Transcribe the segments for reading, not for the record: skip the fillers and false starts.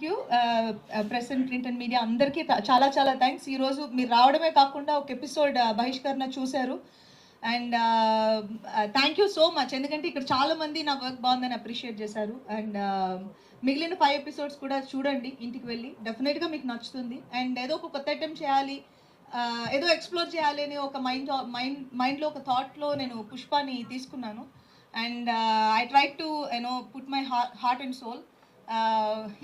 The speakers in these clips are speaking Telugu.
You press and print and media అందరికీ చాలా చాలా థ్యాంక్స్. ఈరోజు మీరు రావడమే కాకుండా ఒక ఎపిసోడ్ బహిష్కరణ చూశారు. And thank you so much, ఎందుకంటే ఇక్కడ చాలా మంది నా వర్క్ బాగుందని అప్రిషియేట్ చేశారు. అండ్ మిగిలిన 5 ఎపిసోడ్స్ కూడా చూడండి ఇంటికి వెళ్ళి, డెఫినెట్గా మీకు నచ్చుతుంది. అండ్ ఏదో ఒక కొత్త ఐటెం చేయాలి, ఏదో ఎక్స్ప్లోర్ చేయాలి అని ఒక మైండ్లో ఒక థాట్లో నేను పుష్పాని తీసుకున్నాను. And I try to put my heart and soul.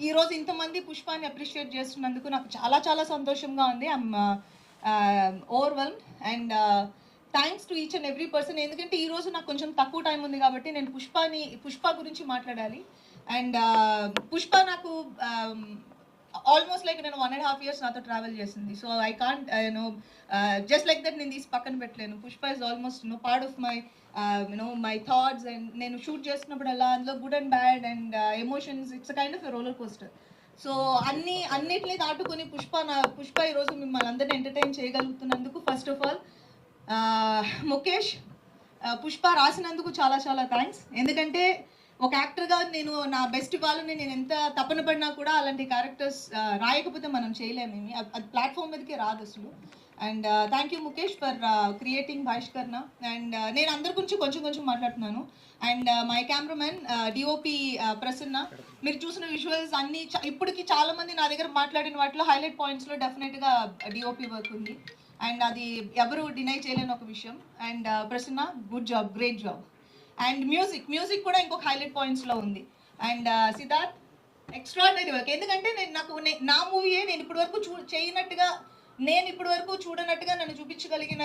ఈరోజు ఇంతమంది పుష్పాన్ని అప్రిషియేట్ చేస్తున్నందుకు నాకు చాలా చాలా సంతోషంగా ఉంది. I'm overwhelmed and thanks to each and every person. ఎందుకంటే ఈరోజు నాకు కొంచెం తక్కువ టైం ఉంది కాబట్టి నేను పుష్ప గురించి మాట్లాడాలి. అండ్ పుష్ప నాకు ఆల్మోస్ట్ లైక్ నేను 1.5 years నాతో ట్రావెల్ చేసింది. So I can't just like that నేను తీసి పక్కన పెట్టలేను. Pushpa is almost part of my my thoughts. And నేను షూట్ చేస్తున్నప్పుడు అలా అందులో good and bad and emotions, it's kind of a roller coaster. So అన్నిటినీ దాటుకొని పుష్ప ఈరోజు మిమ్మల్ని అందరినీ ఎంటర్టైన్ చేయగలుగుతున్నందుకు first of all Mukesh, Pushpa రాసినందుకు చాలా చాలా థ్యాంక్స్. ఎందుకంటే ఒక యాక్టర్గా నేను నా బెస్ట్ ఇవ్వాలని నేను ఎంత తపన పడినా కూడా అలాంటి క్యారెక్టర్స్ రాయకపోతే మనం చేయలేము. అది ప్లాట్ఫామ్ మీదకే రాదు అసలు. And thank you Mukesh for creating బహిష్కరణ. అండ్ నేను అందరి గురించి కొంచెం మాట్లాడుతున్నాను. And my cameraman DOP Prasanna, మీరు చూసిన విజువల్స్ అన్నీ ఇప్పటికి చాలా మంది నా దగ్గర మాట్లాడిన వాటిలో హైలైట్ పాయింట్స్లో డెఫినెట్గా డిఓపి వర్క్ ఉంది. అండ్ అది ఎవరు డినై చేయలేని ఒక విషయం. And Prasanna, good job, great job. And music కూడా ఇంకొక హైలైట్ పాయింట్స్లో ఉంది. And Siddharth, extraordinary work. ఎందుకంటే నా మూవీయే నేను ఇప్పటి వరకు చూడనట్టుగా నన్ను చూపించగలిగిన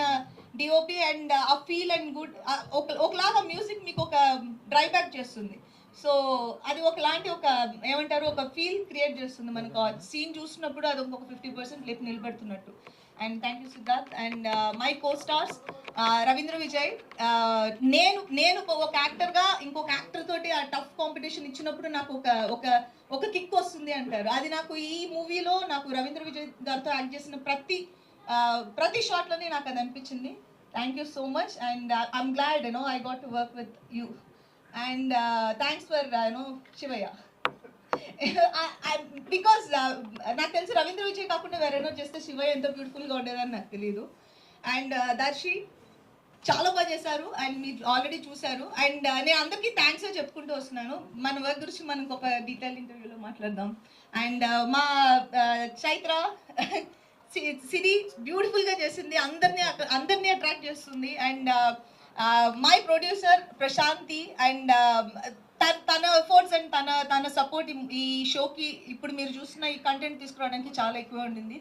డిఓపి. అండ్ ఆ ఫీల్ అండ్ గుడ్ ఒకలాగా మ్యూజిక్ మీకు ఒక డ్రైవ్ బ్యాక్ చేస్తుంది. సో అది ఒకలాంటి ఒక ఫీల్ క్రియేట్ చేస్తుంది మనకు. సీన్ చూసినప్పుడు అది ఇంకొక 50% లేపు నిలబెడుతున్నట్టు. And thank you Siddharth. And my co stars Ravindra Vijay, నేను ఒక యాక్టర్గా ఇంకొక యాక్టర్ తోటి ఆ టఫ్ కాంపిటీషన్ ఇచ్చినప్పుడు నాకు ఒక కిక్ వస్తుంది అంటారు. అది నాకు ఈ మూవీలో నాకు రవీంద్ర విజయ్ గారితో యాక్ట్ చేసిన ప్రతి షాట్లోనే నాకు అది అనిపించింది. Thank you so much. And I'm glad I got to work with you. And thanks for Shivayya, because నాకు తెలిసి రవీంద్ర విజయ్ కాకుండా వేరేనో చేస్తే శివయ్య ఎంత బ్యూటిఫుల్గా ఉండేదని నాకు తెలియదు. అండ్ దర్శి చాలా బాగా చేశారు. అండ్ మీరు ఆల్రెడీ చూశారు. అండ్ నేను అందరికీ థ్యాంక్స్ చెప్పుకుంటూ వస్తున్నాను. మన వర్క్ గురించి మనం ఒక డీటెయిల్ ఇంటర్వ్యూలో మాట్లాడదాం. అండ్ మా చైత్ర సిరి బ్యూటిఫుల్గా చేసింది, అందరినీ అట్రాక్ట్ చేస్తుంది. And my producer Prashanti, and తన ఎఫర్ట్స్ అండ్ తన సపోర్ట్ ఈ షోకి ఇప్పుడు మీరు చూస్తున్న ఈ కంటెంట్ తీసుకురావడానికి చాలా ఎక్కువ ఉండింది.